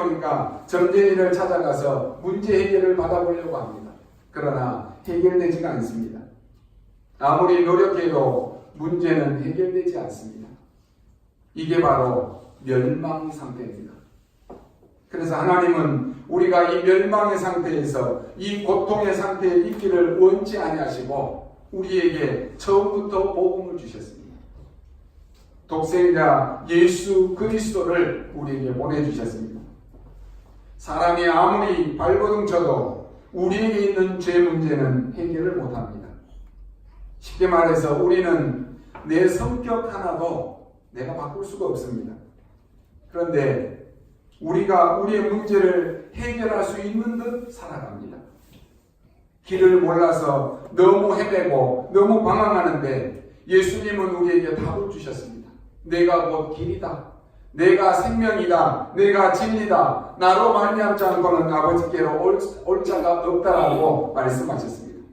모르니까 점쟁이를 찾아가서 문제 해결을 받아보려고 합니다. 그러나 해결되지가 않습니다. 아무리 노력해도 문제는 해결되지 않습니다. 이게 바로 멸망 상태입니다. 그래서 하나님은 우리가 이 멸망의 상태에서 이 고통의 상태에 있기를 원치 아니하시고 우리에게 처음부터 복음을 주셨습니다. 독생자 예수 그리스도를 우리에게 보내주셨습니다. 사람이 아무리 발버둥 쳐도 우리에게 있는 죄 문제는 해결을 못합니다. 쉽게 말해서 우리는 내 성격 하나도 내가 바꿀 수가 없습니다. 그런데 우리가 우리의 문제를 해결할 수 있는 듯 살아갑니다. 길을 몰라서 너무 헤매고 너무 방황하는데 예수님은 우리에게 답을 주셨습니다. 내가 곧 길이다. 내가 생명이다. 내가 진리다. 나로 말미암지 않고는 아버지께로 올 자가 없다라고 말씀하셨습니다.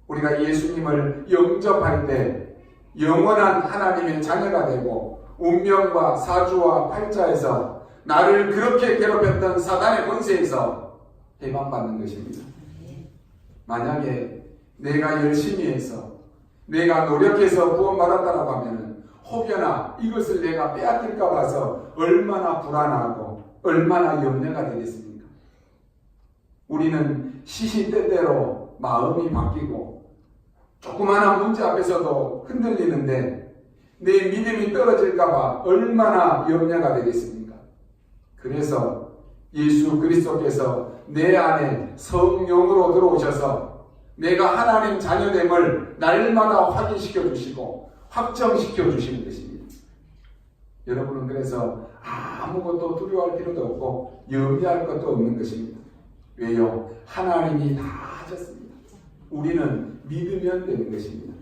우리가 예수님을 영접할 때 영원한 하나님의 자녀가 되고 운명과 사주와 팔자에서 나를 그렇게 괴롭혔던 사단의 권세에서 해방받는 것입니다. 만약에 내가 열심히 해서 내가 노력해서 구원받았다라고 하면 혹여나 이것을 내가 빼앗길까 봐서 얼마나 불안하고 얼마나 염려가 되겠습니까? 우리는 시시때때로 마음이 바뀌고 조그마한 문제 앞에서도 흔들리는데 내 믿음이 떨어질까 봐 얼마나 염려가 되겠습니까? 그래서 예수 그리스도께서 내 안에 성령으로 들어오셔서 내가 하나님 자녀됨을 날마다 확인시켜 주시고 확정시켜 주시는 것입니다. 여러분은 그래서 아무것도 두려워할 필요도 없고 염려할 것도 없는 것입니다. 왜요? 하나님이 다 하셨습니다. 우리는 믿으면 되는 것입니다.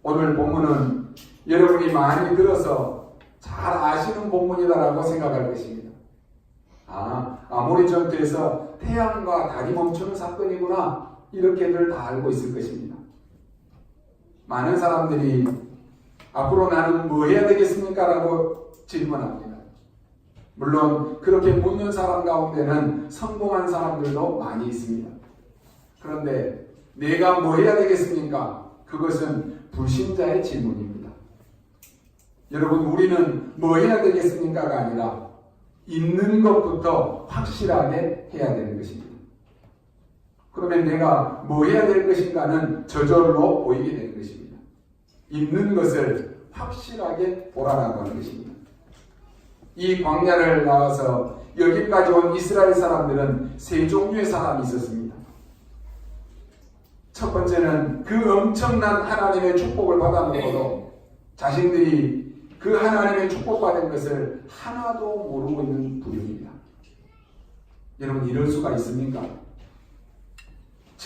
오늘 본문은 여러분이 많이 들어서 잘 아시는 본문이다라고 생각할 것입니다. 아모리 전투에서 태양과 달이 멈추는 사건이구나 이렇게들 다 알고 있을 것입니다. 많은 사람들이 앞으로 나는 뭐 해야 되겠습니까? 라고 질문합니다. 물론 그렇게 묻는 사람 가운데는 성공한 사람들도 많이 있습니다. 그런데 내가 뭐 해야 되겠습니까? 그것은 불신자의 질문입니다. 여러분, 우리는 뭐 해야 되겠습니까가 아니라 있는 것부터 확실하게 해야 되는 것입니다. 그러면 내가 뭐 해야 될 것인가는 저절로 보이게 되는 것입니다. 있는 것을 확실하게 보라라고 하는 것입니다. 이 광야를 나와서 여기까지 온 이스라엘 사람들은 세 종류의 사람이 있었습니다. 첫 번째는 그 엄청난 하나님의 축복을 받아놓고도 자신들이 그 하나님의 축복받은 것을 하나도 모르고 있는 부류입니다. 여러분, 이럴 수가 있습니까?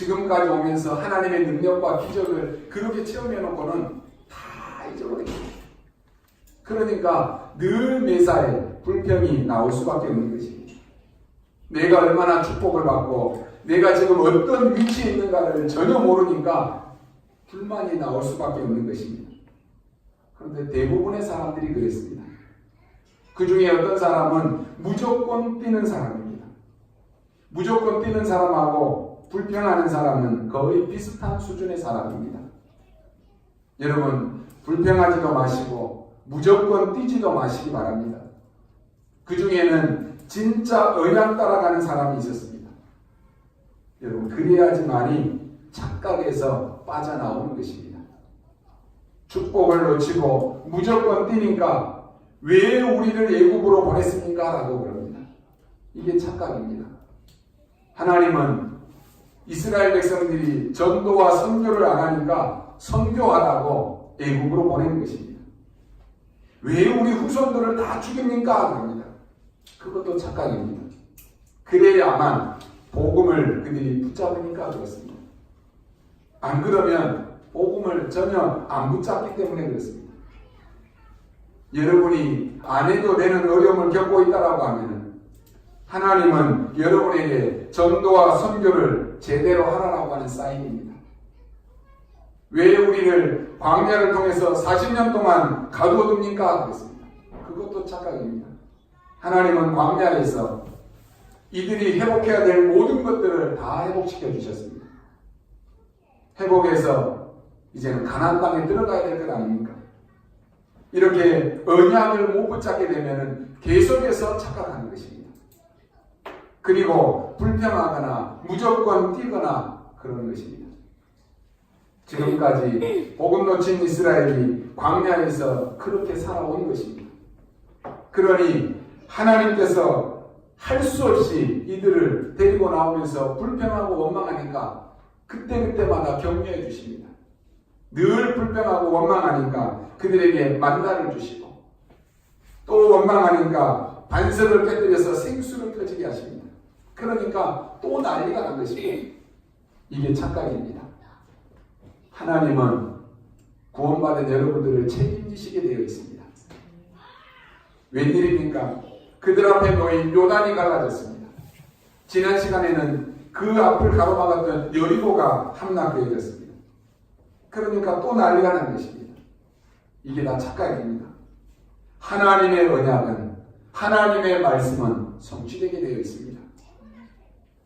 지금까지 오면서 하나님의 능력과 기적을 그렇게 체험해놓고는 다 잊어버립니다. 그러니까 늘 매사에 불평이 나올 수밖에 없는 것입니다. 내가 얼마나 축복을 받고 내가 지금 어떤 위치에 있는가를 전혀 모르니까 불만이 나올 수밖에 없는 것입니다. 그런데 대부분의 사람들이 그랬습니다. 그 중에 어떤 사람은 무조건 뛰는 사람입니다. 무조건 뛰는 사람하고 불평하는 사람은 거의 비슷한 수준의 사람입니다. 여러분, 불평하지도 마시고 무조건 뛰지도 마시기 바랍니다. 그 중에는 진짜 언양 따라가는 사람이 있었습니다. 여러분, 그래야지만이 착각에서 빠져나오는 것입니다. 축복을 놓치고 무조건 뛰니까 왜 우리를 애굽으로 보냈습니까? 라고 그럽니다. 이게 착각입니다. 하나님은 이스라엘 백성들이 전도와 선교를 안 하니까 선교하라고 애굽으로 보낸 것입니다. 왜 우리 후손들을 다 죽입니까? 그럽니다. 그것도 착각입니다. 그래야만 복음을 그들이 붙잡으니까 그렇습니다. 안 그러면 복음을 전혀 안 붙잡기 때문에 그렇습니다. 여러분이 안 해도 되는 어려움을 겪고 있다라고 하면 하나님은 여러분에게 전도와 선교를 제대로 하라고 하는 사인입니다. 왜 우리를 광야를 통해서 40년 동안 가두어둡니까? 그랬습니다. 그것도 착각입니다. 하나님은 광야에서 이들이 회복해야 될 모든 것들을 다 회복시켜 주셨습니다. 회복해서 이제는 가나안 땅에 들어가야 될 것 아닙니까? 이렇게 언약을 못 붙잡게 되면 계속해서 착각하는 것입니다. 그리고 불평하거나 무조건 뛰거나 그러는 것입니다. 지금까지 복음 놓친 이스라엘이 광야에서 그렇게 살아온 것입니다. 그러니 하나님께서 할 수 없이 이들을 데리고 나오면서 불평하고 원망하니까 그때마다 격려해 주십니다. 늘 불평하고 원망하니까 그들에게 만나를 주시고 또 원망하니까 반석을 깨뜨려서 생수를 터지게 하십니다. 그러니까 또 난리가 난 것입니다. 이게 착각입니다. 하나님은 구원받은 여러분들을 책임지시게 되어 있습니다. 웬일입니까? 그들 앞에 놓인 요단이 갈라졌습니다. 지난 시간에는 그 앞을 가로막았던 여리고가 함락되어졌습니다. 그러니까 또 난리가 난 것입니다. 이게 다 착각입니다. 하나님의 언약은, 하나님의 말씀은 성취되게 되어 있습니다.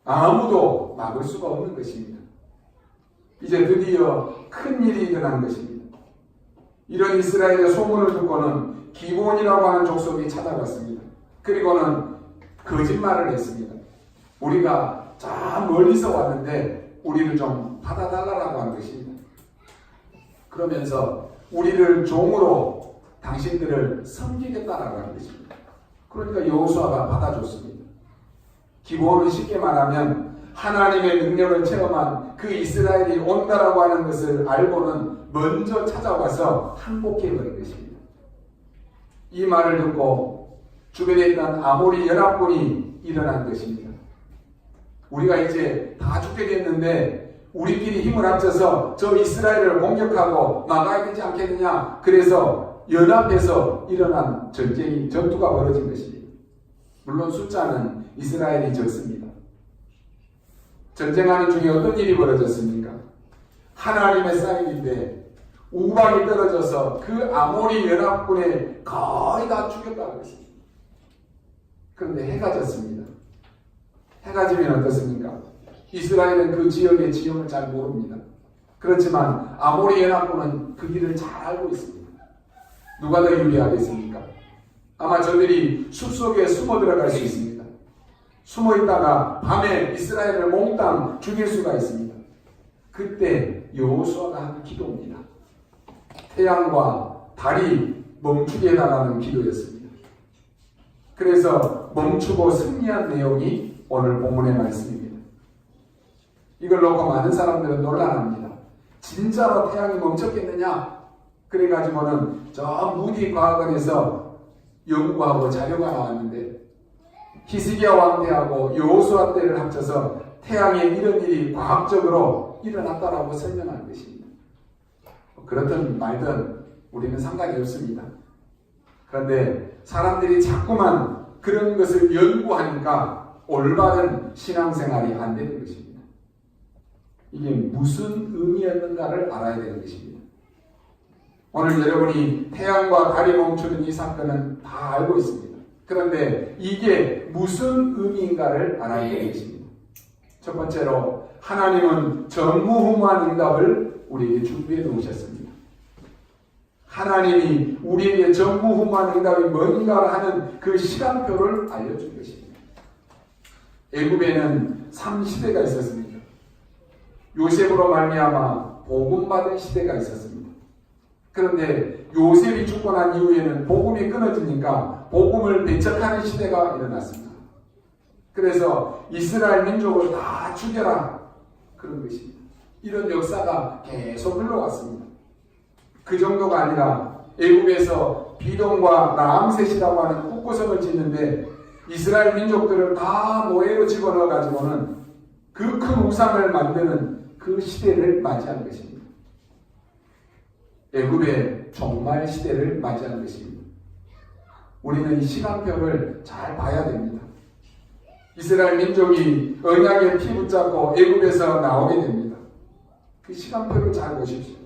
아무도 막을 수가 없는 것입니다. 이제 드디어 큰 일이 일어난 것입니다. 이런 이스라엘의 소문을 듣고는 기본이라고 하는 족속이 찾아갔습니다. 그리고는 거짓말을 했습니다. 우리가 저 멀리서 왔는데 우리를 좀 받아달라고 한 것입니다. 그러면서 우리를 종으로 당신들을 섬기겠다라고 하는 것입니다. 그러니까 여호수아가 받아줬습니다. 기본은 쉽게 말하면 하나님의 능력을 체험한 그 이스라엘이 온다라고 하는 것을 알고는 먼저 찾아와서 항복해버린 것입니다. 이 말을 듣고 주변에 있던 아모리 연합군이 일어난 것입니다. 우리가 이제 다 죽게 됐는데 우리끼리 힘을 합쳐서 저 이스라엘을 공격하고 막아야 되지 않겠느냐. 그래서 연합해서 일어난 전투가 벌어진 것입니다. 물론 숫자는 이스라엘이 적습니다. 전쟁하는 중에 어떤 일이 벌어졌습니까? 하나님의 쌀인데 우박이 떨어져서 그 아모리 연합군에 거의 다 죽였다고 했습니다. 그런데 해가 졌습니다. 해가 지면 어떻습니까? 이스라엘은 그 지역의 지형을 잘 모릅니다. 그렇지만 아모리 연합군은 그 길을 잘 알고 있습니다. 누가 더 유리하겠습니까? 아마 저들이 숲속에 숨어 들어갈 수 있습니다. 숨어 있다가 밤에 이스라엘을 몽땅 죽일 수가 있습니다. 그때 여호수아가 한 기도입니다. 태양과 달이 멈추게 해달라는 기도였습니다. 그래서 멈추고 승리한 내용이 오늘 본문의 말씀입니다. 이걸 놓고 많은 사람들은 논란합니다. 진짜로 태양이 멈췄겠느냐? 그래가지고는 저 무디 과학원에서 연구하고 자료가 나왔는데 히스기야 왕 때하고 여호수아 때를 합쳐서 태양에 이런 일이 과학적으로 일어났다라고 설명하는 것입니다. 그렇든 말든 우리는 상관이 없습니다. 그런데 사람들이 자꾸만 그런 것을 연구하니까 올바른 신앙생활이 안 되는 것입니다. 이게 무슨 의미였는가를 알아야 되는 것입니다. 오늘 여러분이 태양과 달이 멈추는 이 사건은 다 알고 있습니다. 그런데 이게 무슨 의미인가를 알아야 되는 것입니다. 첫 번째로 하나님은 전무후무한 응답을 우리에게 준비해 놓으셨습니다. 하나님이 우리에게 전무후무한 응답이 뭔가 하는 그 시간표를 알려준 것입니다. 애굽에는 3시대가 있었습니다. 요셉으로 말미암아 복음받은 시대가 있었습니다. 그런데 요셉이 죽고 난 이후에는 복음이 끊어지니까 복음을 배척하는 시대가 일어났습니다. 그래서 이스라엘 민족을 다 죽여라 그런 것입니다. 이런 역사가 계속 흘러왔습니다. 그 정도가 아니라 애굽에서 비동과 라암셋이라고 하는 국구성을 짓는데 이스라엘 민족들을 다 노예로 집어넣어 가지고는 그 큰 우상을 만드는 그 시대를 맞이한 것입니다. 애굽의 종말 시대를 맞이한 것입니다. 우리는 이 시간표를 잘 봐야 됩니다. 이스라엘 민족이 언약에 피 붙잡고 애굽에서 나오게 됩니다. 그 시간표를 잘 보십시오.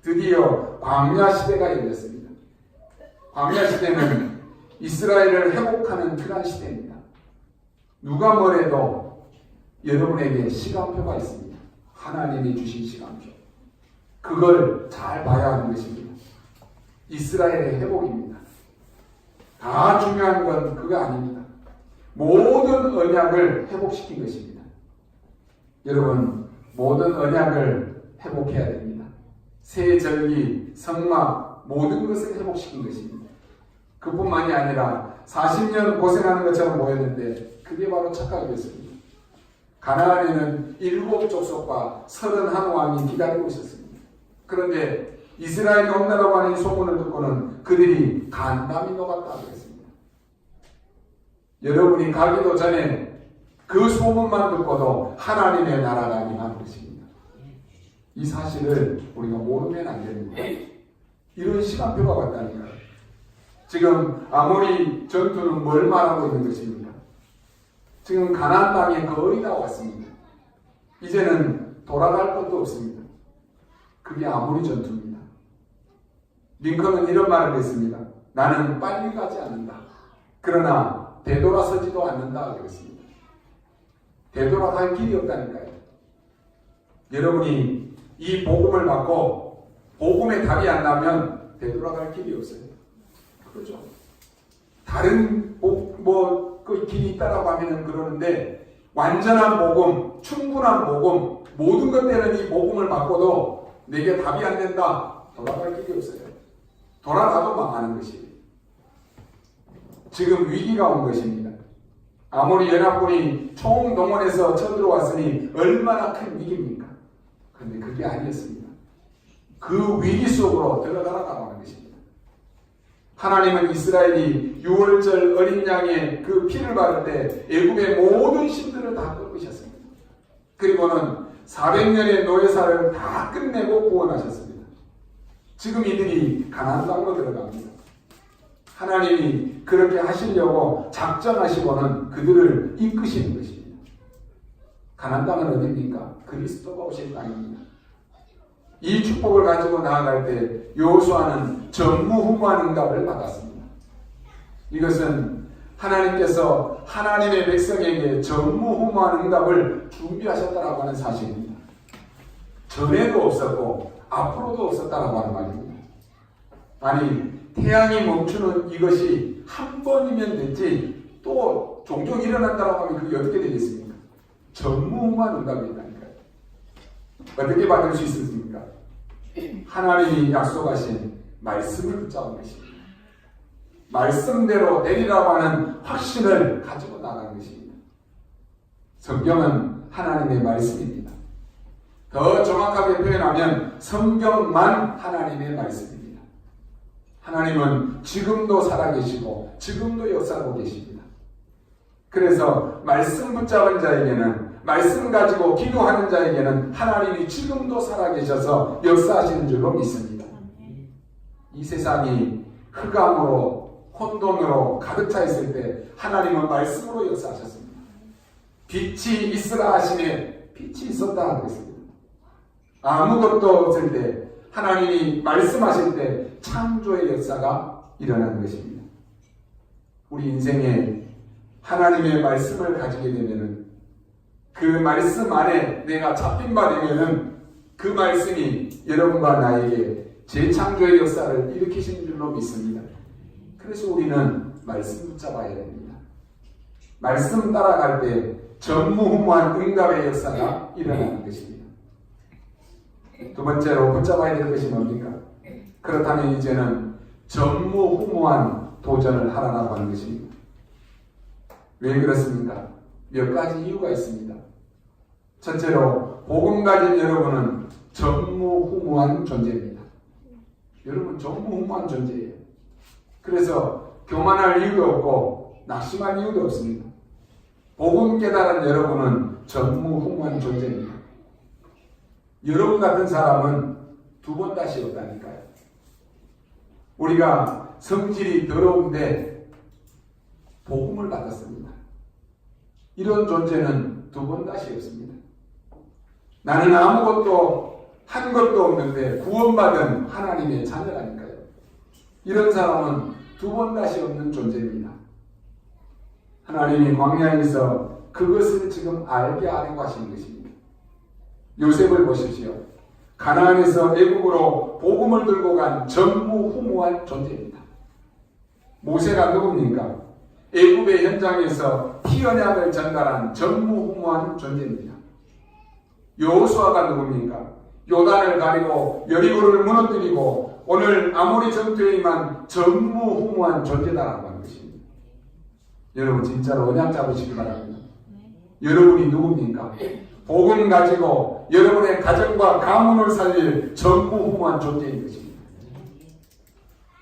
드디어 광야 시대가 열렸습니다. 광야 시대는 이스라엘을 회복하는 그런 시대입니다. 누가 뭐래도 여러분에게 시간표가 있습니다. 하나님이 주신 시간표. 그걸 잘 봐야 하는 것입니다. 이스라엘의 회복입니다. 다 중요한 건 그거 아닙니다. 모든 언약을 회복시킨 것입니다. 여러분, 모든 언약을 회복해야 됩니다. 새 절기, 성막, 모든 것을 회복시킨 것입니다. 그뿐만이 아니라 40년 고생하는 것처럼 보였는데 그게 바로 착각이었습니다. 가나안에는 7족속과 31왕이 기다리고 있었습니다. 그런데 이스라엘이 온다라고 하는 이 소문을 듣고는 그들이 간담이 녹았다고 했습니다. 여러분이 가기도 전에 그 소문만 듣고도 하나님의 나라가 임하는 것입니다. 이 사실을 우리가 모르면 안 됩니다. 이런 시간표가 왔다니까요. 지금 아모리 전투는 뭘 말하고 있는 것입니까? 지금 가나안 땅에 거의 다 왔습니다. 이제는 돌아갈 것도 없습니다. 그게 아모리 전투입니다. 링컨은 이런 말을 했습니다. 나는 빨리 가지 않는다. 그러나 되돌아서지도 않는다 그랬습니다. 되돌아갈 길이 없다니까요. 여러분이 이 복음을 받고 복음의 답이 안 나면 되돌아갈 길이 없어요. 그렇죠? 다른 그 길이 있다라고 하면은 그러는데 완전한 복음, 충분한 복음, 모든 것 때는 이 복음을 받고도 내게 답이 안 된다. 돌아갈 길이 없어요. 돌아가도 망하는 것이에요. 지금 위기가 온 것입니다. 아모리 연합군이 총동원해서 쳐들어왔으니 얼마나 큰 위기입니까? 그런데 그게 아니었습니다. 그 위기 속으로 들어가라고 하는 것입니다. 하나님은 이스라엘이 6월절 어린 양의 그 피를 바를 때 애굽의 모든 신들을 다 꺾으셨습니다. 그리고는 400년의 노예사를 다 끝내고 구원하셨습니다. 지금 이들이 가나안 땅으로 들어갑니다. 하나님이 그렇게 하시려고 작정하시고는 그들을 이끄시는 것입니다. 가나안 땅은 어디입니까? 그리스도가 오신 땅입니다. 이 축복을 가지고 나아갈 때 여호수아는 전무후무한 응답을 받았습니다. 이것은 하나님께서 하나님의 백성에게 전무후무한 응답을 준비하셨다라고 하는 사실입니다. 전에도 없었고 앞으로도 없었다라고 하는 말입니다. 아니, 태양이 멈추는 이것이 한 번이면 됐지 또 종종 일어난다라고 하면 그게 어떻게 되겠습니까? 전무후무한 응답이니까요. 어떻게 받을 수 있습니까? 하나님이 약속하신 말씀을 붙잡은 것입니다. 말씀대로 되리라고 하는 확신을 가지고 나가는 것입니다. 성경은 하나님의 말씀입니다. 더 정확하게 표현하면 성경만 하나님의 말씀입니다. 하나님은 지금도 살아계시고 지금도 역사하고 계십니다. 그래서 말씀 붙잡은 자에게는, 말씀 가지고 기도하는 자에게는 하나님이 지금도 살아계셔서 역사하시는 줄로 믿습니다. 이 세상이 흑암으로 혼돈으로 가득 차 있을 때 하나님은 말씀으로 역사하셨습니다. 빛이 있으라 하시매 빛이 있었다 그랬습니다. 아무것도 없을 때 하나님이 말씀하실 때 창조의 역사가 일어나는 것입니다. 우리 인생에 하나님의 말씀을 가지게 되면은 그 말씀 안에 내가 잡힌 바 되면은 그 말씀이 여러분과 나에게 재창조의 역사를 일으키신 줄로 믿습니다. 그래서 우리는 말씀 붙잡아야 됩니다. 말씀 따라갈 때 전무후무한 응답의 역사가 일어나는 것입니다. 두 번째로 붙잡아야 될 것이 뭡니까? 그렇다면 이제는 전무후무한 도전을 하라고 하는 것입니다. 왜 그렇습니까? 몇 가지 이유가 있습니다. 첫째로 복음 가진 여러분은 전무후무한 존재입니다. 여러분 전무후무한 존재예요. 그래서 교만할 이유도 없고 낙심할 이유도 없습니다. 복음 깨달은 여러분은 전무후무한 존재입니다. 여러분 같은 사람은 두 번 다시 없다니까요. 우리가 성질이 더러운데 복음을 받았습니다. 이런 존재는 두 번 다시 없습니다. 나는 아무것도 한 것도 없는데 구원받은 하나님의 자녀라니까요. 이런 사람은 두 번 다시 없는 존재입니다. 하나님이 광야에서 그것을 지금 알게 하려고 하시는 것입니다. 요셉을 보십시오. 가나안에서 애국으로 복음을 들고 간 전무후무한 존재입니다. 모세가 누굽니까? 애국의 현장에서 피 언약을 전달한 전무후무한 존재입니다. 여호수아가 누굽니까? 요단을 가리고 여리고를 무너뜨리고 오늘 아모리 전투에 임한 전무후무한 존재다라고 하는 것입니다. 여러분 진짜로 언약 잡으시기 바랍니다. 여러분이 누굽니까? 복음 가지고 여러분의 가정과 가문을 살릴 전무후무한 존재인 것입니다.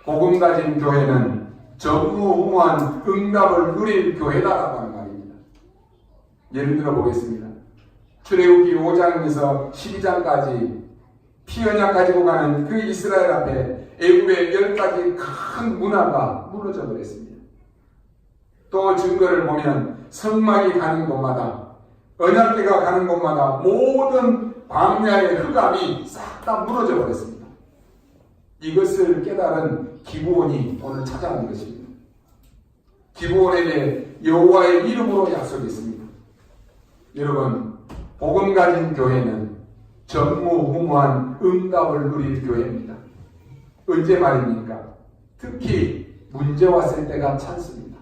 복음 가진 교회는 전무후무한 응답을 누릴 교회다라고 하는 말입니다. 예를 들어 보겠습니다. 출애굽기 5장에서 12장까지 피언약 가지고 가는 그 이스라엘 앞에 애굽의 10가지 큰 문화가 무너져 버렸습니다. 또 증거를 보면 성막이 가는 곳마다 언약궤가 가는 곳마다 모든 광야의 흑암이 싹 다 무너져 버렸습니다. 이것을 깨달은 기브온이 오늘 찾아온 것입니다. 기브온에게 여호와의 이름으로 약속이 있습니다. 여러분, 복음 가진 교회는 전무후무한 응답을 누릴 교회입니다. 언제 말입니까? 특히 문제 왔을 때가 찬스입니다.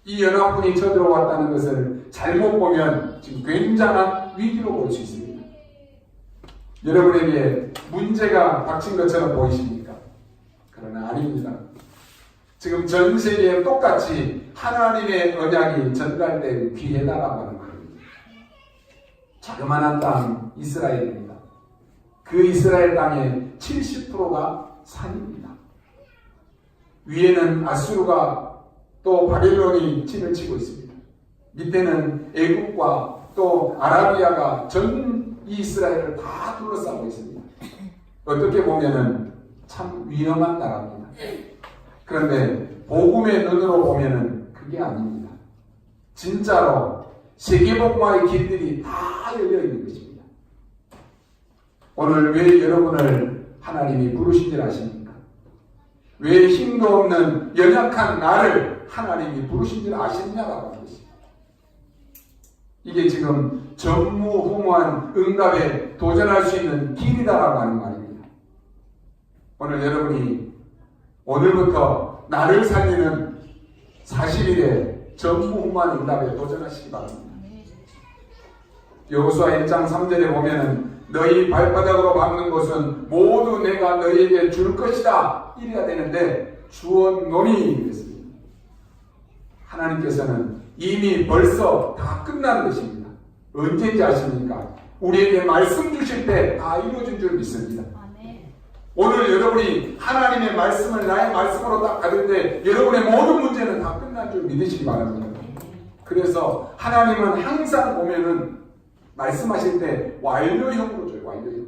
이 연합군이 쳐들어왔다는 것을 잘못 보면 지금 굉장한 위기로 볼 수 있습니다. 여러분에게 문제가 닥친 것처럼 보이십니까? 그러나 아닙니다. 지금 전 세계에 똑같이 하나님의 언약이 전달된 기회다라고 하는 말입니다. 자그마한 땅 이스라엘입니다. 그 이스라엘 땅의 70%가 산입니다. 위에는 아수르가 또 바벨론이 진을 치고 있습니다. 밑에는 애국과 또 아라비아가 전 이스라엘을 다 둘러싸고 있습니다. 어떻게 보면은 참 위험한 나라입니다. 그런데 복음의 눈으로 보면은 그게 아닙니다. 진짜로 세계복음화의 길들이 다 열려 있는 것입니다. 오늘 왜 여러분을 하나님이 부르신 줄 아십니까? 왜 힘도 없는 연약한 나를 하나님이 부르신 줄 아시느냐라고 하는 것입니다. 이게 지금 전무후무한 응답에 도전할 수 있는 길이다라고 하는 말입니다. 오늘 여러분이 오늘부터 나를 살리는 40일의 전무후무한 응답에 도전하시기 바랍니다. 여호수아 1장 3절에 보면은 너희 발바닥으로 밟는 것은 모두 내가 너희에게 줄 것이다 이래야 되는데 주었노니 그랬습니다. 하나님께서는 이미 벌써 다 끝난 것입니다. 언제인지 아십니까? 우리에게 말씀 주실 때 다 이루어진 줄 믿습니다. 오늘 여러분이 하나님의 말씀을 나의 말씀으로 딱 받을 때 여러분의 모든 문제는 다 끝난 줄 믿으시기 바랍니다. 그래서 하나님은 항상 보면은 말씀하실 때 완료형으로 줘요. 완료형.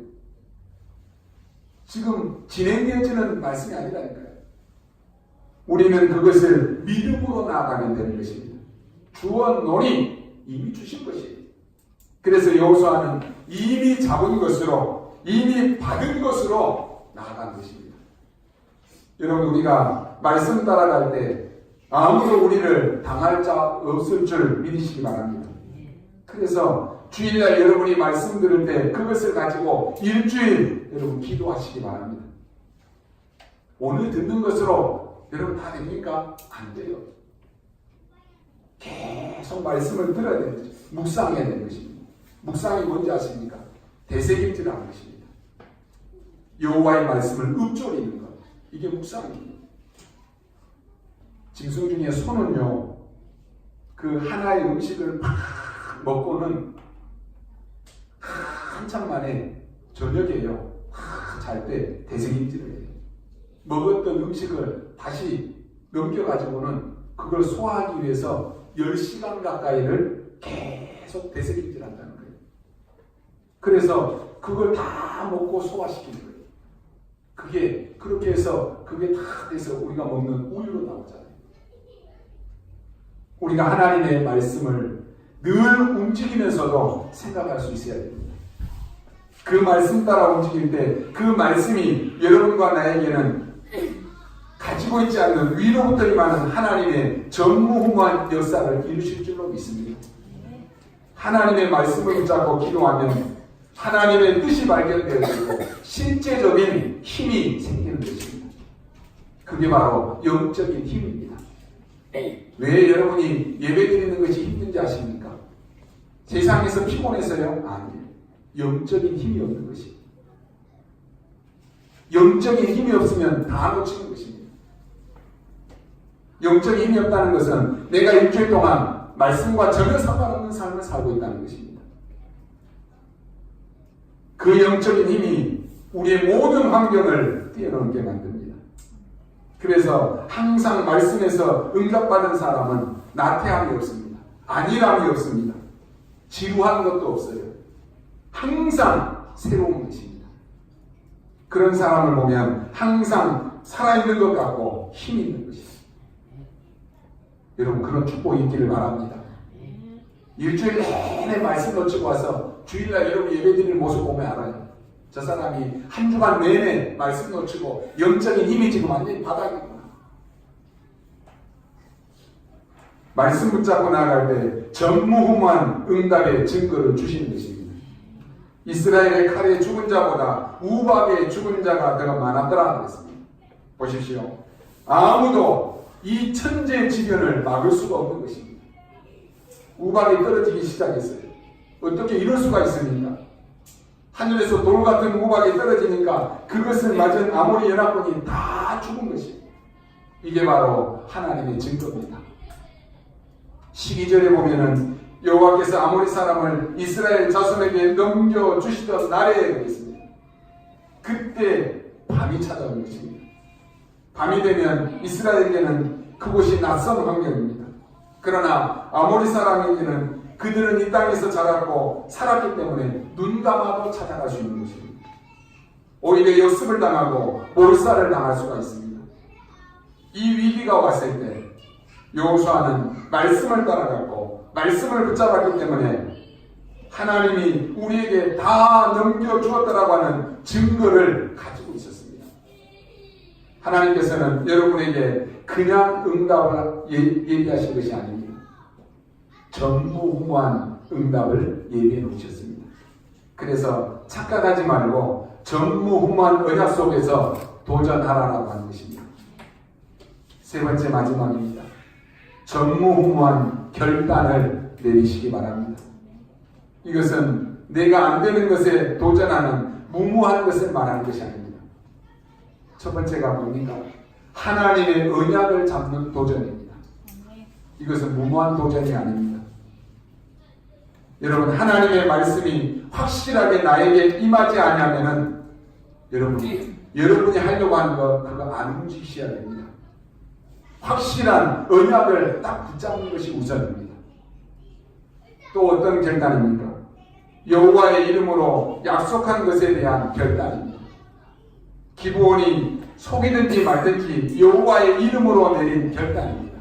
지금 진행되어지는 말씀이 아니라니까요. 우리는 그것을 믿음으로 나아가면 되는 것입니다. 주었노니 이미 주신 것이에요. 그래서 여호수아는 이미 잡은 것으로 이미 받은 것으로 나아간 것입니다. 여러분 우리가 말씀 따라갈 때 아무도 우리를 당할 자 없을 줄 믿으시기 바랍니다. 그래서 주일날 여러분이 말씀 들을 때 그것을 가지고 일주일 여러분 기도하시기 바랍니다. 오늘 듣는 것으로 여러분 다 됩니까? 안 돼요. 계속 말씀을 들어야 되는 것입니다. 묵상해야 되는 것입니다. 묵상이 뭔지 아십니까? 되새김질하는 것입니다. 여호와의 말씀을 읊조리는 것. 이게 묵상입니다. 짐승 중에 소는요, 그 하나의 음식을 팍 먹고는 한참 만에 저녁에요, 잘 때 되새김질을 해요. 먹었던 음식을 다시 넘겨가지고는 그걸 소화하기 위해서 10시간 가까이를 계속 되새김질 한다는 거예요. 그래서 그걸 다 먹고 소화시키는 거예요. 그게 그렇게 해서 그게 다 돼서 우리가 먹는 우유로 나오잖아요. 우리가 하나님의 말씀을 늘 움직이면서도 생각할 수 있어야 됩니다. 그 말씀 따라 움직일 때 그 말씀이 여러분과 나에게는 가지고 멈추고 있지 않는 위로부터 임하는 하나님의 전무후무한 역사를 이루실 줄로 믿습니다. 하나님의 말씀을 붙잡고 기도하면 하나님의 뜻이 발견되어지고 실제적인 힘이 생기는 것입니다. 그게 바로 영적인 힘입니다. 왜 여러분이 예배드리는 것이 힘든지 아십니까? 세상에서 피곤해서요? 아니에요. 영적인 힘이 없는 것입니다. 영적인 힘이 없으면 다 놓치는 것입니다. 영적인 힘이 없다는 것은 내가 일주일 동안 말씀과 전혀 상관없는 삶을 살고 있다는 것입니다. 그 영적인 힘이 우리의 모든 환경을 뛰어넘게 만듭니다. 그래서 항상 말씀에서 응답받은 사람은 나태함이 없습니다. 안일함이 없습니다. 지루한 것도 없어요. 항상 새로운 것입니다. 그런 사람을 보면 항상 살아있는 것 같고 힘이 있는 것입니다. 여러분 그런 축복이 있기를 바랍니다. 일주일 내내 말씀 놓치고 와서 주일날 여러분 예배드리는 모습 보면 알아요. 저 사람이 한 주간 내내 말씀 놓치고 영적인 힘이 지금 완전히 바닥이구나. 말씀 붙잡고 나아갈 때 전무후무한 응답의 증거를 주시는 것입니다. 이스라엘의 칼에 죽은 자보다 우박에 죽은 자가 더 많았더라 그랬습니다. 보십시오. 아무도 이 천재지변을 막을 수가 없는 것입니다. 우박이 떨어지기 시작했어요. 어떻게 이럴 수가 있습니까? 하늘에서 돌 같은 우박이 떨어지니까 그것을 맞은 아모리 연합군이 다 죽은 것입니다. 이게 바로 하나님의 증거입니다. 12절에 보면은 여호와께서 아모리 사람을 이스라엘 자손에게 넘겨주시던 날에 그랬습니다. 그때 밤이 찾아온 것입니다. 밤이 되면 이스라엘에게는 그곳이 낯선 환경입니다. 그러나 아모리 사람에게는 그들은 이 땅에서 자랐고 살았기 때문에 눈 감아도 찾아갈 수 있는 것입니다. 오히려 역습을 당하고 몰살을 당할 수가 있습니다. 이 위기가 왔을 때 여호수아는 말씀을 따라갔고 말씀을 붙잡았기 때문에 하나님이 우리에게 다 넘겨주었다라고 하는 증거를 가지고 있었습니다. 하나님께서는 여러분에게 그냥 응답을 얘기하신 것이 아닙니다. 전무후무한 응답을 예비해 놓으셨습니다. 그래서 착각하지 말고 전무후무한 언약 속에서 도전하라라고 하는 것입니다. 세 번째 마지막입니다. 전무후무한 결단을 내리시기 바랍니다. 이것은 내가 안 되는 것에 도전하는 무모한 것을 말하는 것이 아닙니다. 첫 번째가 뭡니까? 하나님의 언약을 잡는 도전입니다. 이것은 무모한 도전이 아닙니다. 여러분 하나님의 말씀이 확실하게 나에게 임하지 않으면은 여러분이 하려고 하는 거 그거 안 움직이셔야 됩니다. 확실한 언약을 딱 붙잡는 것이 우선입니다. 또 어떤 결단입니까? 여호와의 이름으로 약속한 것에 대한 결단입니다. 기브온이 속이든지 말든지 여호와의 이름으로 내린 결단입니다.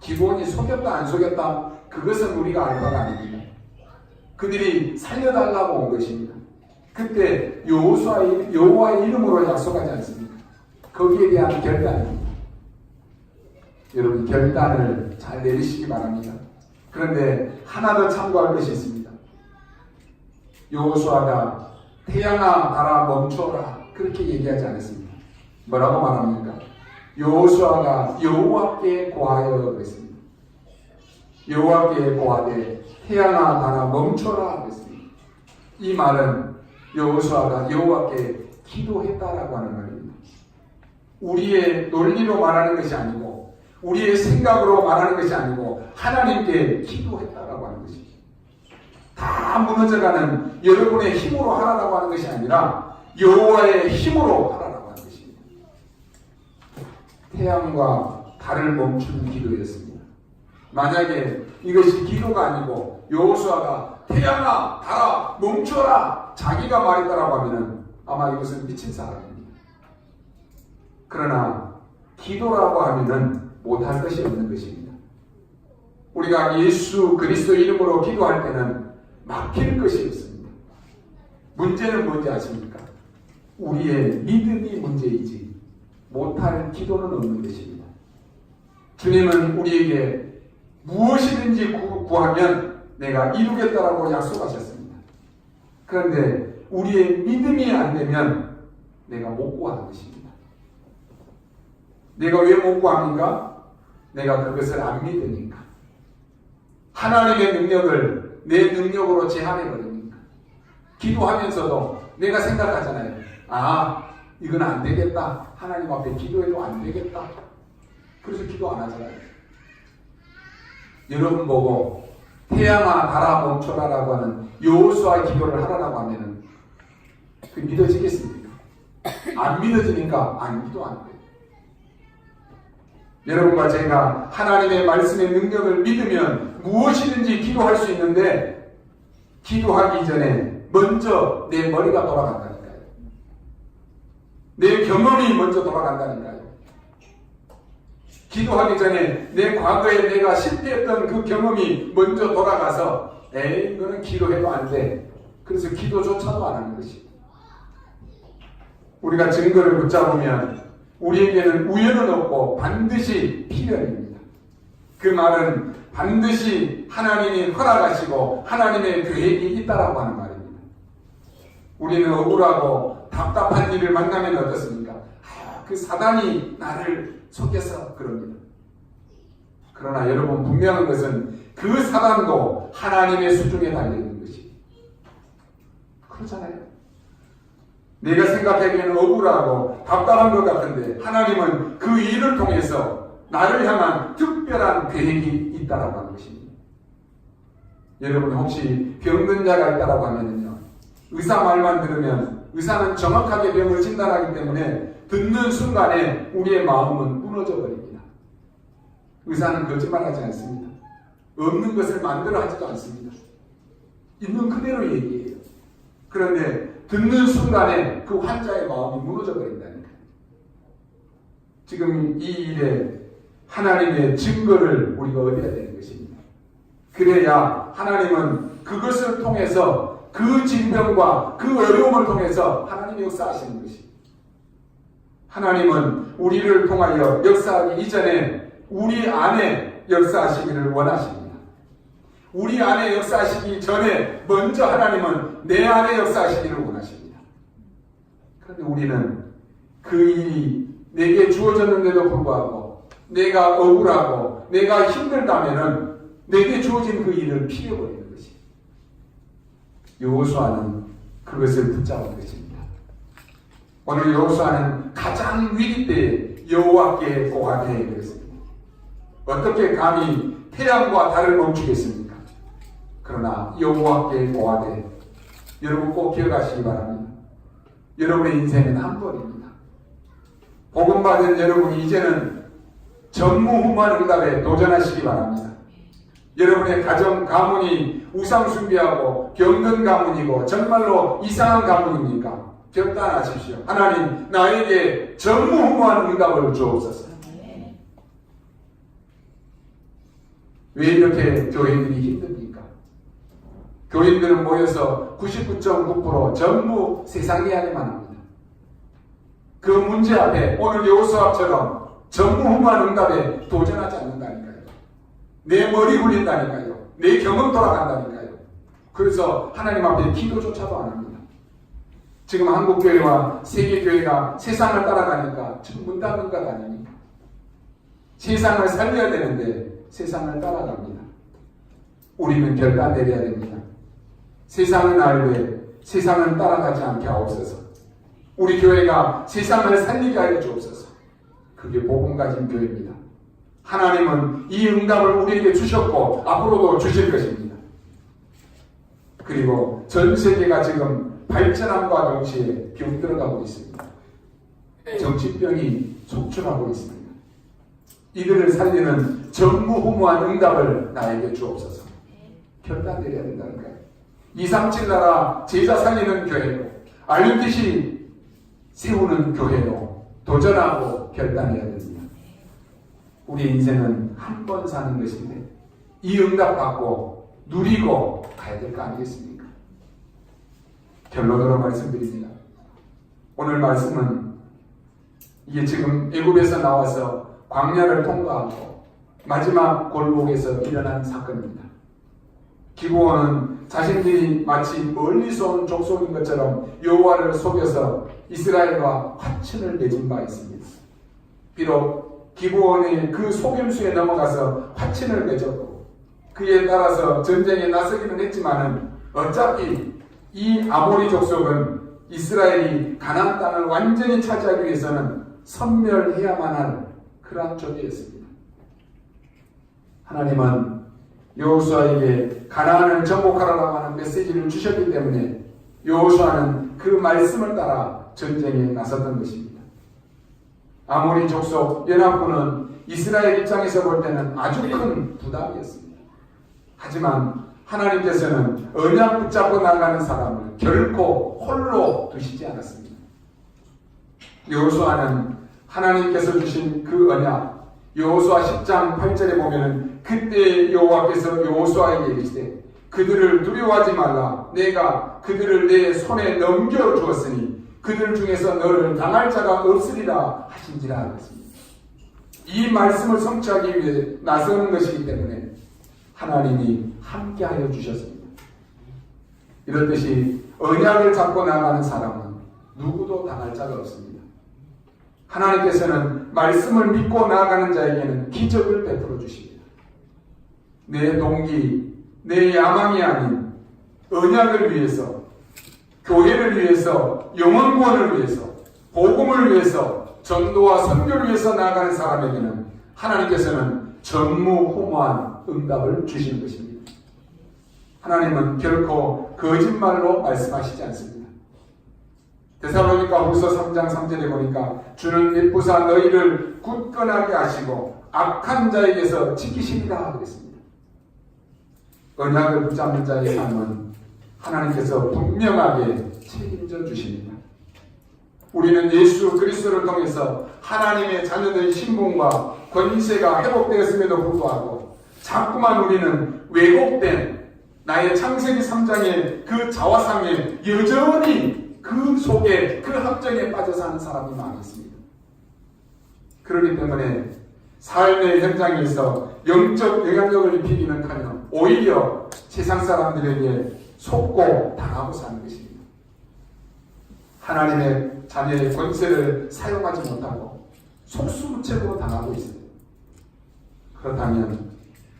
기브온이 속였다 안 속였다 그것은 우리가 알 바가 아닙니다. 그들이 살려달라고 온 것입니다. 그때 여호와의 이름으로 약속하지 않습니까? 거기에 대한 결단입니다. 여러분 결단을 잘 내리시기 바랍니다. 그런데 하나 더 참고할 것이 있습니다. 여호수아가 태양아 달아 멈춰라 그렇게 얘기하지 않았습니다. 뭐라고 말합니까? 여호수아가 여호와께 고하여 그랬습니다. 여호와께 고하되 태양아 달아 멈춰라 그랬습니다. 이 말은 여호수아가 여호와께 기도했다라고 하는 말입니다. 우리의 논리로 말하는 것이 아니고 우리의 생각으로 말하는 것이 아니고 하나님께 기도했다라고 하는 것입니다. 다 무너져가는 여러분의 힘으로 하라라고 하는 것이 아니라 여호와의 힘으로 하라라고 하는 것입니다. 태양과 달을 멈춘 기도였습니다. 만약에 이것이 기도가 아니고 여호수아가 태양아 달아 멈춰라 자기가 말했다라고 하면 아마 이것은 미친 사람입니다. 그러나 기도라고 하면은 못할 것이 없는 것입니다. 우리가 예수 그리스도 이름으로 기도할 때는 막힐 것이 없습니다. 문제는 뭔지 아십니까? 우리의 믿음이 문제이지 못할 기도는 없는 것입니다. 주님은 우리에게 무엇이든지 구하면 내가 이루겠다라고 약속하셨습니다. 그런데 우리의 믿음이 안 되면 내가 못 구하는 것입니다. 내가 왜 못 구합니까? 내가 그것을 안 믿으니까. 하나님의 능력을 내 능력으로 제한해버리니까. 기도하면서도 내가 생각하잖아요. 아, 이건 안 되겠다. 하나님 앞에 기도해도 안 되겠다. 그래서 기도 안 하잖아요. 여러분 보고 태양아 달아 멈춰라라고 하는 여호수아의 기도를 하라라고 하면은 그 믿어지겠습니까? 안 믿어지니까 안 기도 안 돼요. 여러분과 제가 하나님의 말씀의 능력을 믿으면 무엇이든지 기도할 수 있는데 기도하기 전에 먼저 내 머리가 돌아간다니까요. 내 경험이 먼저 돌아간다니까요. 기도하기 전에 내 과거에 내가 실패했던 그 경험이 먼저 돌아가서 에이 이거는 기도해도 안 돼. 그래서 기도조차도 안 하는 것이. 우리가 증거를 붙잡으면 우리에게는 우연은 없고 반드시 필연입니다. 그 말은 반드시 하나님이 허락하시고 하나님의 계획이 있다라고 하는 말입니다. 우리는 억울하고 답답한 일을 만나면 어떻습니까? 그 사단이 나를 속여서 그럽니다. 그러나 여러분 분명한 것은 그 사단도 하나님의 수중에 달려있는 것이 그렇잖아요. 내가 생각하기에는 억울하고 답답한 것 같은데 하나님은 그 일을 통해서 나를 향한 특별한 계획이 있다라고 하는 것입니다. 여러분 혹시 병든 자가 있다라고 하면요, 의사 말만 들으면 의사는 정확하게 병을 진단하기 때문에 듣는 순간에 우리의 마음은 무너져 버립니다. 의사는 거짓말하지 않습니다. 없는 것을 만들어 하지도 않습니다. 있는 그대로 얘기해요. 그런데 듣는 순간에 그 환자의 마음이 무너져 버린다니까요. 지금 이 일에 하나님의 증거를 우리가 얻어야 되는 것입니다. 그래야 하나님은 그것을 통해서 그 질병과 그 어려움을 통해서 하나님이 역사하시는 것입니다. 하나님은 우리를 통하여 역사하기 이전에 우리 안에 역사하시기를 원하십니다. 우리 안에 역사하시기 전에 먼저 하나님은 내 안에 역사하시기를 원하십니다. 그런데 우리는 그 일이 내게 주어졌는데도 불구하고 내가 억울하고 내가 힘들다면은 내게 주어진 그 일을 피해버리는 것이. 여호수아는 그것을 붙잡은 것입니다. 오늘 여호수아는 가장 위기 때 여호와께 고하게 그랬습니다. 어떻게 감히 태양과 달을 멈추겠습니까? 그러나 여호와께 고하되, 여러분 꼭 기억하시기 바랍니다. 여러분의 인생은 한 번입니다. 복음 받은 여러분이 이제는 전무후무한 응답에 도전하시기 바랍니다. 여러분의 가정 가문이 우상 숭배하고 병든 가문이고 정말로 이상한 가문입니까? 결단하십시오. 하나님 나에게 전무후무한 응답을 주옵소서. 왜 이렇게 교회들이 힘듭니까? 교인들은 모여서 99.9% 전부 세상 이야기만 합니다. 그 문제 앞에 오늘 여호수아처럼 전무후무한 응답에 도전하지 않는다니까요. 내 머리 굴린다니까요. 내 경험 돌아간다니까요. 그래서 하나님 앞에 기도조차도 안 합니다. 지금 한국교회와 세계교회가 세상을 따라가니까 지금 문 닫는 것 아닙니까? 세상을 살려야 되는데 세상을 따라갑니다. 우리는 결단 내려야 됩니다. 세상은 알되 세상은 따라가지 않게 하옵소서. 우리 교회가 세상을 살리게 하여 주옵소서. 그게 복음 가진 교회입니다. 하나님은 이 응답을 우리에게 주셨고 앞으로도 주실 것입니다. 그리고 전 세계가 지금 발전함과 동시에 병들어가고 있습니다. 정치병이 속출하고 있습니다. 이들을 살리는 전무후무한 응답을 나에게 주옵소서. 결단 내려야 된다니까요. 237 나라 제자 살리는 교회도 RUTC 세우는 교회도 도전하고 결단해야 됩니다. 우리 인생은 한 번 사는 것인데 이 응답 받고 누리고 가야 될 거 아니겠습니까? 결론으로 말씀드립니다. 오늘 말씀은 이게 지금 애굽에서 나와서 광야를 통과하고 마지막 골목에서 일어난 사건입니다. 기브온은 자신들이 마치 멀리서 온 족속인 것처럼 여호와를 속여서 이스라엘과 화친을 맺은 바 있습니다. 비록 기브온이 그 속임수에 넘어가서 화친을 맺었고 그에 따라서 전쟁에 나서기는 했지만은 어차피 이 아모리 족속은 이스라엘이 가나안 땅을 완전히 차지하기 위해서는 섬멸해야만 할 그러한 존재였습니다. 하나님은 여호수아에게 가나안을 정복하라고 하는 메시지를 주셨기 때문에 여호수아는 그 말씀을 따라 전쟁에 나섰던 것입니다. 아모리 족속 연합군은 이스라엘 입장에서 볼 때는 아주 큰 부담이었습니다. 하지만 하나님께서는 언약 붙잡고 나가는 사람을 결코 홀로 두시지 않았습니다. 여호수아는 하나님께서 주신 그 언약, 여호수아 10장 8절에 보면은 그때 여호와께서 여호수아에게 이르시되 그들을 두려워하지 말라. 내가 그들을 내 손에 넘겨주었으니 그들 중에서 너를 당할 자가 없으리라 하신지라 하셨습니다. 이 말씀을 성취하기 위해 나서는 것이기 때문에 하나님이 함께하여 주셨습니다. 이렇듯이 언약을 잡고 나가는 사람은 누구도 당할 자가 없습니다. 하나님께서는 말씀을 믿고 나아가는 자에게는 기적을 베풀어 주십니다. 내 동기, 내 야망이 아닌 언약을 위해서, 교회를 위해서, 영혼구원을 위해서, 복음을 위해서, 전도와 선교를 위해서 나아가는 사람에게는 하나님께서는 전무후무한 응답을 주시는 것입니다. 하나님은 결코 거짓말로 말씀하시지 않습니다. 데살로니가후서 3장 3절에 보니까 주는 미쁘사 너희를 굳건하게 하시고 악한 자에게서 지키시리라 그랬습니다. 언약을 붙잡는 자의 삶은 하나님께서 분명하게 책임져 주십니다. 우리는 예수 그리스도를 통해서 하나님의 자녀들의 신분과 권세가 회복되었음에도 불구하고 자꾸만 우리는 왜곡된 나의 창세기 3장의 그 자화상에 여전히 그 속에 그 함정에 빠져 사는 사람이 많이 있습니다. 그렇기 때문에 삶의 현장에서 영적 영향력을 입히기는커녕 오히려 세상 사람들에게 속고 당하고 사는 것입니다. 하나님의 자녀의 권세를 사용하지 못하고 속수무책으로 당하고 있습니다. 그렇다면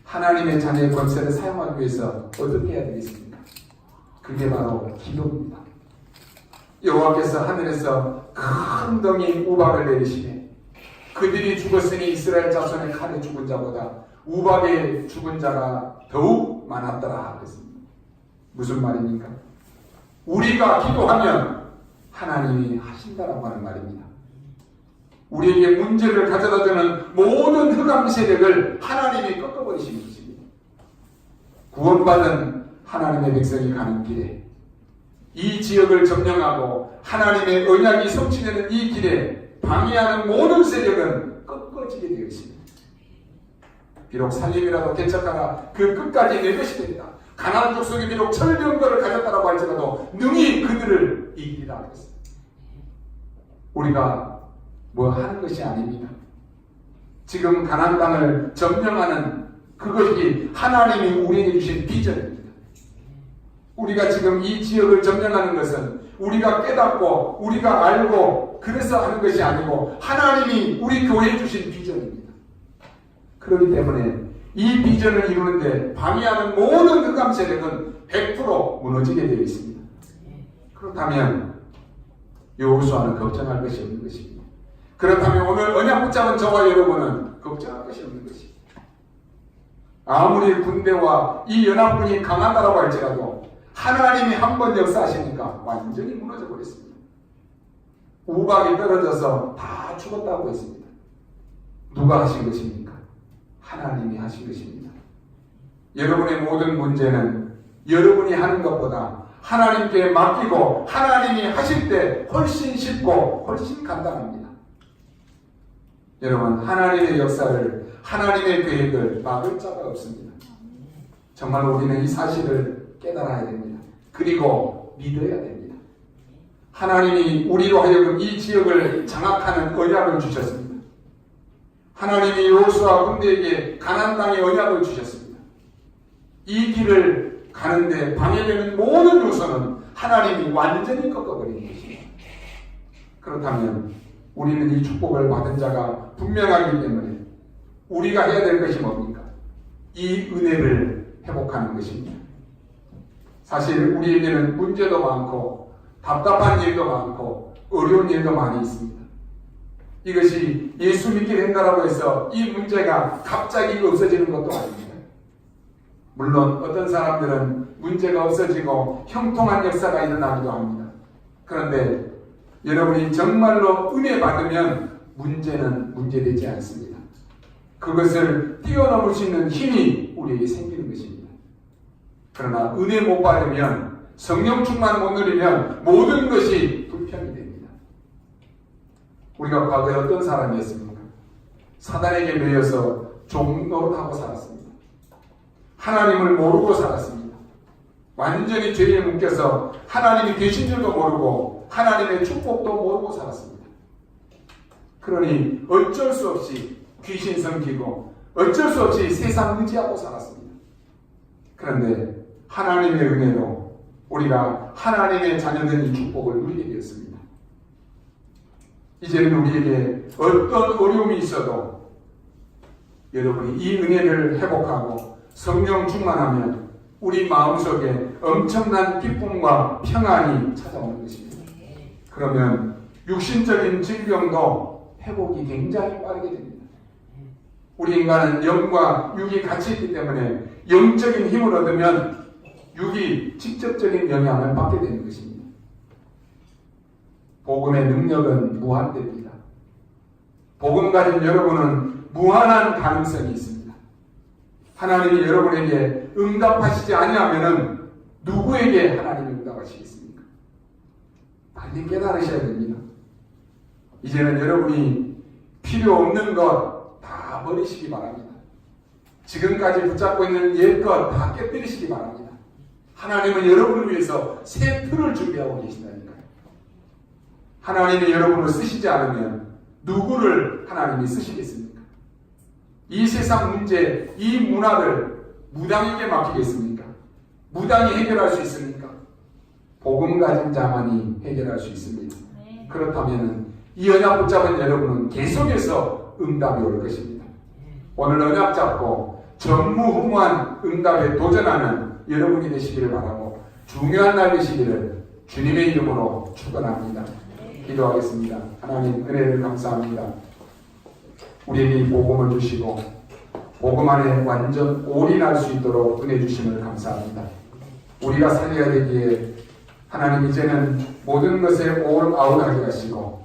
하나님의 자녀의 권세를 사용하기 위해서 어떻게 해야 되겠습니까? 그게 바로 기도입니다. 여호와께서 하늘에서 큰 덩이 우박을 내리시매 그들이 죽었으니 이스라엘 자손의 칼에 죽은 자보다 우박에 죽은 자가 더욱 많았더라 그랬습니다. 무슨 말입니까? 우리가 기도하면 하나님이 하신다라고 하는 말입니다. 우리에게 문제를 가져다 주는 모든 흑암 세력을 하나님이 꺾어버리시는 것입니다. 구원받은 하나님의 백성이 가는 길에 이 지역을 점령하고 하나님의 언약이 성취되는 이 길에 방해하는 모든 세력은 꺾어지게 되어 있습니다. 비록 살림이라도 개척하라 그 끝까지 내 것이 됩니다. 가나안 족속이 비록 철병거를 가졌다라고 할지라도 능히 그들을 이기리라 그랬습니다. 우리가 뭐 하는 것이 아닙니다. 지금 가나안 땅을 점령하는 그것이 하나님이 우리에게 주신 비전입니다. 우리가 지금 이 지역을 점령하는 것은 우리가 깨닫고 우리가 알고 그래서 하는 것이 아니고 하나님이 우리 교회에 주신 비전입니다. 그렇기 때문에 이 비전을 이루는데 방해하는 모든 흑암 세력은 100% 무너지게 되어 있습니다. 그렇다면 여호수아는 걱정할 것이 없는 것입니다. 그렇다면 오늘 언약 붙잡은 저와 여러분은 걱정할 것이 없는 것입니다. 아무리 군대와 이 연합군이 강하다라고 할지라도 하나님이 한번 역사하시니까 완전히 무너져 버렸습니다. 우박이 떨어져서 다 죽었다고 했습니다. 누가 하신 것입니까? 하나님이 하신 것입니다. 여러분의 모든 문제는 여러분이 하는 것보다 하나님께 맡기고 하나님이 하실 때 훨씬 쉽고 훨씬 간단합니다. 여러분, 하나님의 역사를, 하나님의 계획을 막을 자가 없습니다. 정말 우리는 이 사실을 깨달아야 됩니다. 그리고 믿어야 됩니다. 하나님이 우리로 하여금 이 지역을 장악하는 언약을 주셨습니다. 하나님이 여호수아 군대에게 가나안 땅의 언약을 주셨습니다. 이 길을 가는데 방해되는 모든 요소는 하나님이 완전히 꺾어버리는 것입니다. 그렇다면 우리는 이 축복을 받은 자가 분명하기 때문에 우리가 해야 될 것이 뭡니까? 이 은혜를 회복하는 것입니다. 사실 우리에게는 문제도 많고 답답한 일도 많고 어려운 일도 많이 있습니다. 이것이 예수 믿게 된다라고 해서 이 문제가 갑자기 없어지는 것도 아닙니다. 물론 어떤 사람들은 문제가 없어지고 형통한 역사가 일어나기도 합니다. 그런데 여러분이 정말로 은혜 받으면 문제는 문제되지 않습니다. 그것을 뛰어넘을 수 있는 힘이 우리에게 생기는 것입니다. 그러나 은혜 못 받으면, 성령 충만 못 누리면 모든 것이 불편이 됩니다. 우리가 과거에 어떤 사람이었습니까? 사단에게 매여서 종노릇하고 살았습니다. 하나님을 모르고 살았습니다. 완전히 죄에 묶여서 하나님이 계신 줄도 모르고 하나님의 축복도 모르고 살았습니다. 그러니 어쩔 수 없이 귀신 섬기고 어쩔 수 없이 세상 의지하고 살았습니다. 그런데 하나님의 은혜로 우리가 하나님의 자녀된 이 축복을 누리게 되었습니다. 이제는 우리에게 어떤 어려움이 있어도 여러분이 이 은혜를 회복하고 성령 충만하면 우리 마음속에 엄청난 기쁨과 평안이 찾아오는 것입니다. 그러면 육신적인 질병도 회복이 굉장히 빠르게 됩니다. 우리 인간은 영과 육이 같이 있기 때문에 영적인 힘을 얻으면 육이 직접적인 영향을 받게 되는 것입니다. 복음의 능력은 무한대입니다. 복음 가진 여러분은 무한한 가능성이 있습니다. 하나님이 여러분에게 응답하시지 아니하면 누구에게 하나님이 응답하시겠습니까? 빨리 깨달으셔야 됩니다. 이제는 여러분이 필요 없는 것 다 버리시기 바랍니다. 지금까지 붙잡고 있는 옛것 다 깨뜨리시기 바랍니다. 하나님은 여러분을 위해서 새 틀을 준비하고 계신다니까요. 하나님이 여러분을 쓰시지 않으면 누구를 하나님이 쓰시겠습니까? 이 세상 문제, 이 문화를 무당에게 맡기겠습니까? 무당이 해결할 수 있습니까? 복음 가진 자만이 해결할 수 있습니다. 그렇다면 이 언약 붙잡은 여러분은 계속해서 응답이 올 것입니다. 오늘 언약 잡고 전무후무한 응답에 도전하는 여러분이 되시기를 바라고 중요한 날 되시기를 주님의 이름으로 축원합니다. 기도하겠습니다. 하나님 은혜를 감사합니다. 우리에게 이 복음을 주시고 복음 안에 완전 올인할 수 있도록 은혜 주심을 감사합니다. 우리가 살려야 되기에 하나님 이제는 모든 것에 올 아웃하게 하시고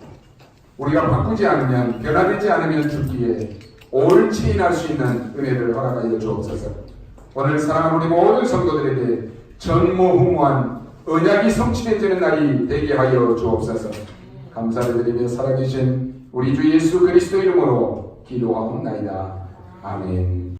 우리가 바꾸지 않으면 변화되지 않으면 죽기에 올 체인할 수 있는 은혜를 허락하여 주옵소서. 오늘 사랑하는 우리 모든 성도들에게 전무후무한 언약이 성취되는 날이 되게 하여 주옵소서. 감사를 드리며 살아계신 우리 주 예수 그리스도 이름으로 기도하옵나이다. 아멘.